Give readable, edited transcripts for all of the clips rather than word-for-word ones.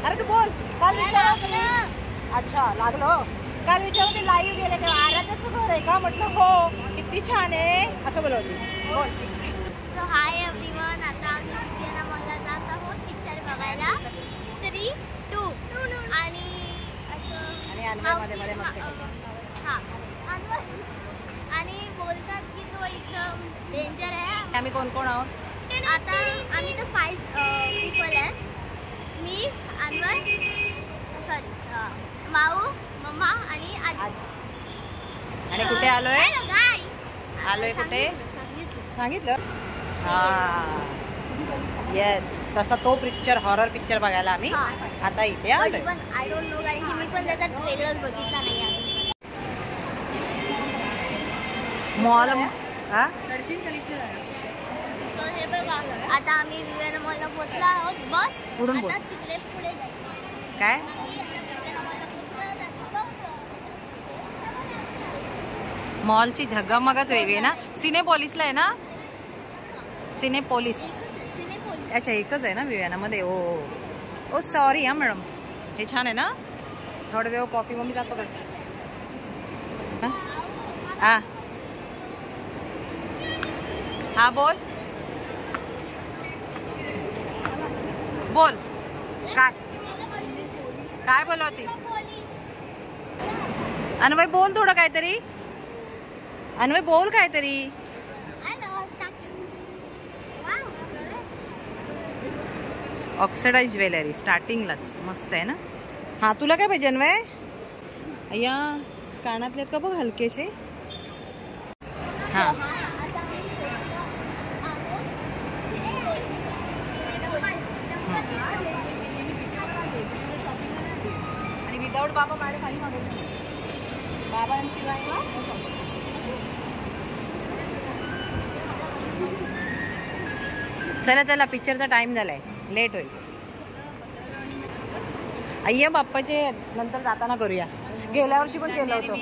अरे तू बोल. काल विचारलं. अच्छा लागलो. काल विचारलं ते लाईव्ह गेले तेव्हा आराध्याचं घर आहे का? म्हटलं हो. किती छान आहे असं बोलवते. बोल. So hi everyone. आता आम्ही विजयना मॉलला जात आहोत पिक्चर बघायला स्त्री 2 आणि असं मध्ये मस्त हां आणि बोलतात की तो एकदम डेंजर आहे. आम्ही कोण कोण आहोत आता? आम्ही तर 5 पीपल आहे. मी, अनवर, सॉरी माऊ, मम्मा आणि आजी. आणि कुठे आलोय? आलोय कुठे सांगितलं? येस तसा तो पिक्चर हॉरर पिक्चर बघायला आम्ही आता इथे आलोय. पण आय डोंट नो कारण की मी पण त्याचा ट्रेलर बघितला नाही आहे. मॉल सो हे बघा आता आम्ही विवेना मॉलला पोहोचलो आहोत. बस आता तिकडे पुढे जायचं. काय मॉलची झगमगच वेगळी ना. सिनेपोलिसला आहे ना. सिनेपोलिस अच्छा एकच आहे ना विव्यानामध्ये. ओ सॉरी हां मॅडम. हे छान आहे ना. थोडं वेळ कॉफी मग मी जातो का? हां हां बोल बोल. काय काय बोलवते? अन्वय बोल थोडं काहीतरी. अन्वय बोल काहीतरी. ऑक्सिडाइज ज्वेलरी स्टार्टिंगलाच मस्त आहे ना. हां तुला काय पाहिजे अन्वय? अय्या कानातले का बघ हलकेशे. हां आणि विदाऊट बाबा माझ्या खाली मागवलं बाबांशिवाय चला चला पिक्चरचा टाइम झालाय. लेट होईल. अय्या बाप्पाचे नंतर जाताना करूया. गेल्या वर्षी पण केलं होतं.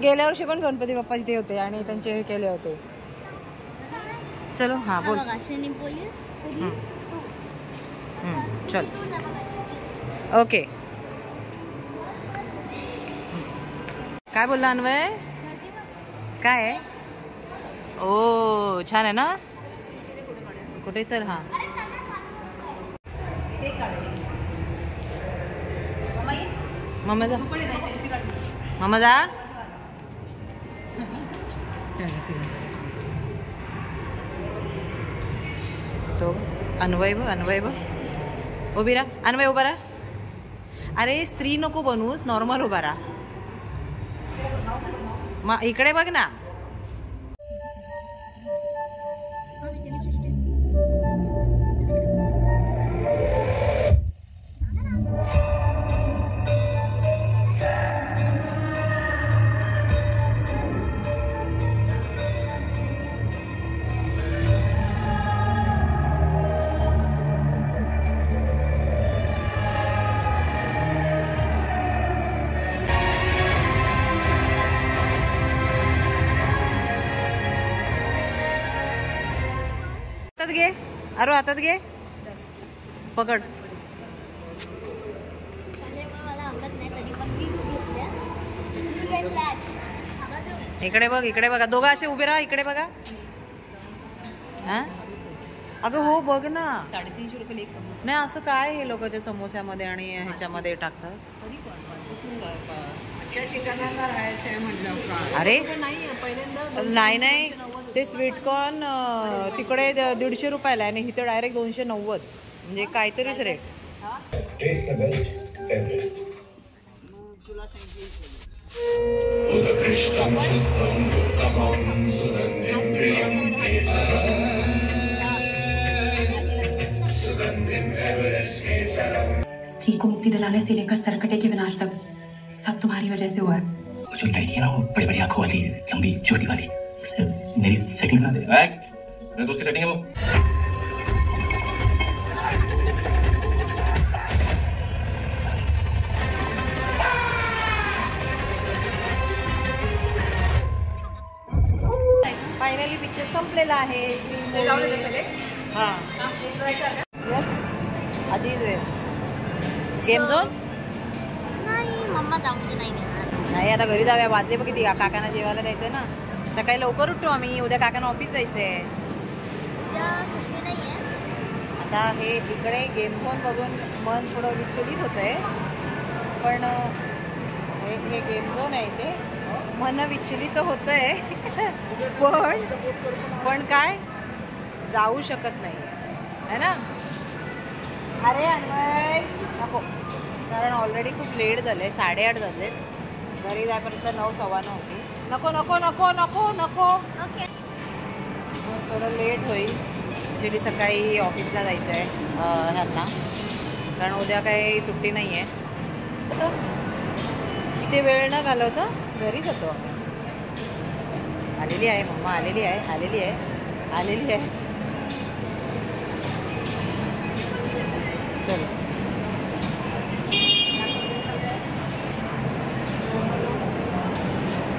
गेल्या वर्षी पण गणपती बाप्पा तिथे होते आणि त्यांचे हे केले होते. चलो हां बोल. चल ओके. काय बोलला अन्वय? काय आहे? ओ छान आहे ना. कुठे चल. हां मम्मा जा मम्मा जा. तो अन्वय बघ उभी राहा. अन्वय उभा राहा. अरे स्त्री नको बनवूस नॉर्मल उभा राहा. इकडे बघ ना. हातात घे. अरे हातात घे. पकड. इकडे बघ इकडे बघा. दोघं असे उभे राहा. इकडे बघा. हा अगं हो बघ ना. 350 रुपये नाही असं काय हे लोक ते समोस्यामध्ये आणि ह्याच्यामध्ये टाकतात. अरे नाही ते स्वीटकॉर्न तिकडे 150 रुपयाला आणि इथे डायरेक्ट 290 म्हणजे काहीतरीच रेट. स्त्री को मुक्ति दिलाने से लेकर सरकटे के विनाश तक सब तुम्हारी वजह से हुआ है. जो लड़की है ना वो बड़ी बड़ी आंखों वाली लंबी छोटी वाली उससे मेरी सेटिंग बना दे. मेरे दोस्त की सेटिंग है वो. फायनली पिक्चर संपलेला आहे. हां अजीज वेळ गेम झोन नाही, मम्मा जाऊन नाही देणार. नाही, आता घरी जाऊया. वाजले बघ किती, काकांना जेवायला द्यायचंय ना. सकाळी लवकर उठतो आम्ही, उद्या काकांना ऑफिस जायचंय. उद्या सुट्टी नाही आहे. आता हे इकडे गेम झोन बघून मन थोडं विचलित होतंय, पण हे गेम झोन आहे ते मन विचलित होतंय. पण काय जाऊ शकत नाही है ना. अरे अन्वय नको, कारण ऑलरेडी खूप लेट झाले, 8:30 झाले. घरी जायपर्यंत 9, 9:15 होती. नको नको नको नको नको, ओके. थोडं लेट होईल. ॲक्च्युली सकाळी ऑफिसला जायचं आहे ह्यांना, कारण उद्या काही सुट्टी नाही आहे. इथे वेळ न घालवता घरी जातो आम्ही. आलेली आहे मम्मा, आलेली आहे, आलेली आहे, आलेली आहे. चलो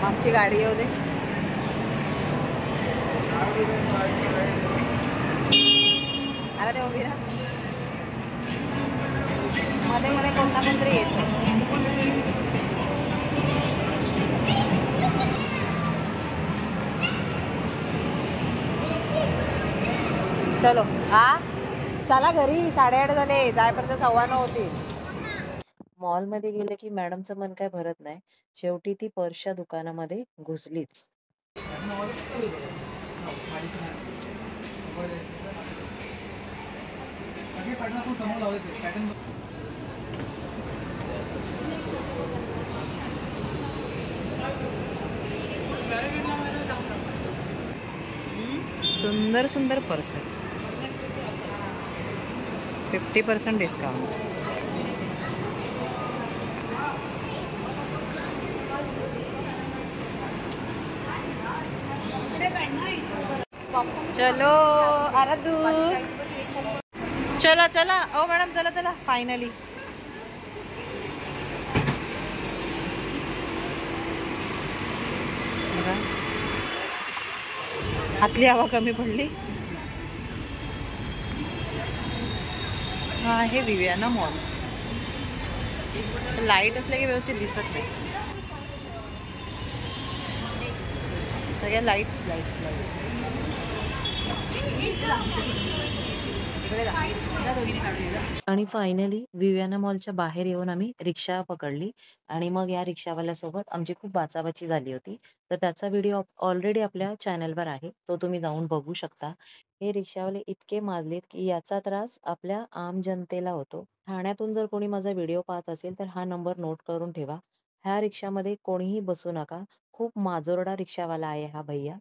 आमची गाडी येऊ दे. आला ते उभी राहा. मध्ये मध्ये कोणता कोणतरी येतो. चलो हा चला घरी, 8:30 झाले, जायपर्यंत 9:15 होतील. मॉलमध्ये गेले की मॅडमचं मन काय भरत नाही. शेवटी ती पर्सच्या दुकानामध्ये घुसलीच. सुंदर सुंदर पर्स, 50% डिस्काउंट. चलो आराधू, चला चला. ओ मॅडम चला चला, फायनली आतली हवा कमी पडली. हा आहे विवियाना मॉल. लाईट असले की व्यवस्थित दिसत नाही. सगळ्या लाईट्स लाईट्स लाईट्स. आणि फायनली विवियाना मॉलच्या बाहेर येऊन आम्ही रिक्षा पकडली आणि मग या रिक्षावाल्यासोबत आमची खूप बाचाबाची झाली होती. तर त्याचा व्हिडिओ ऑलरेडी आपल्या चॅनलवर आहे, तो तुम्ही जाऊन बघू शकता. हे रिक्षावाले इतके माजलेत की याचा त्रास आपल्या आम जनतेला होतो. ठाण्यातून जर कोणी माझा व्हिडिओ पाहत असेल तर हा नंबर नोट करून ठेवा. ह्या रिक्षामध्ये कोणीही बसू नका. खूप माजोरडा रिक्षावाला आहे हा भैया.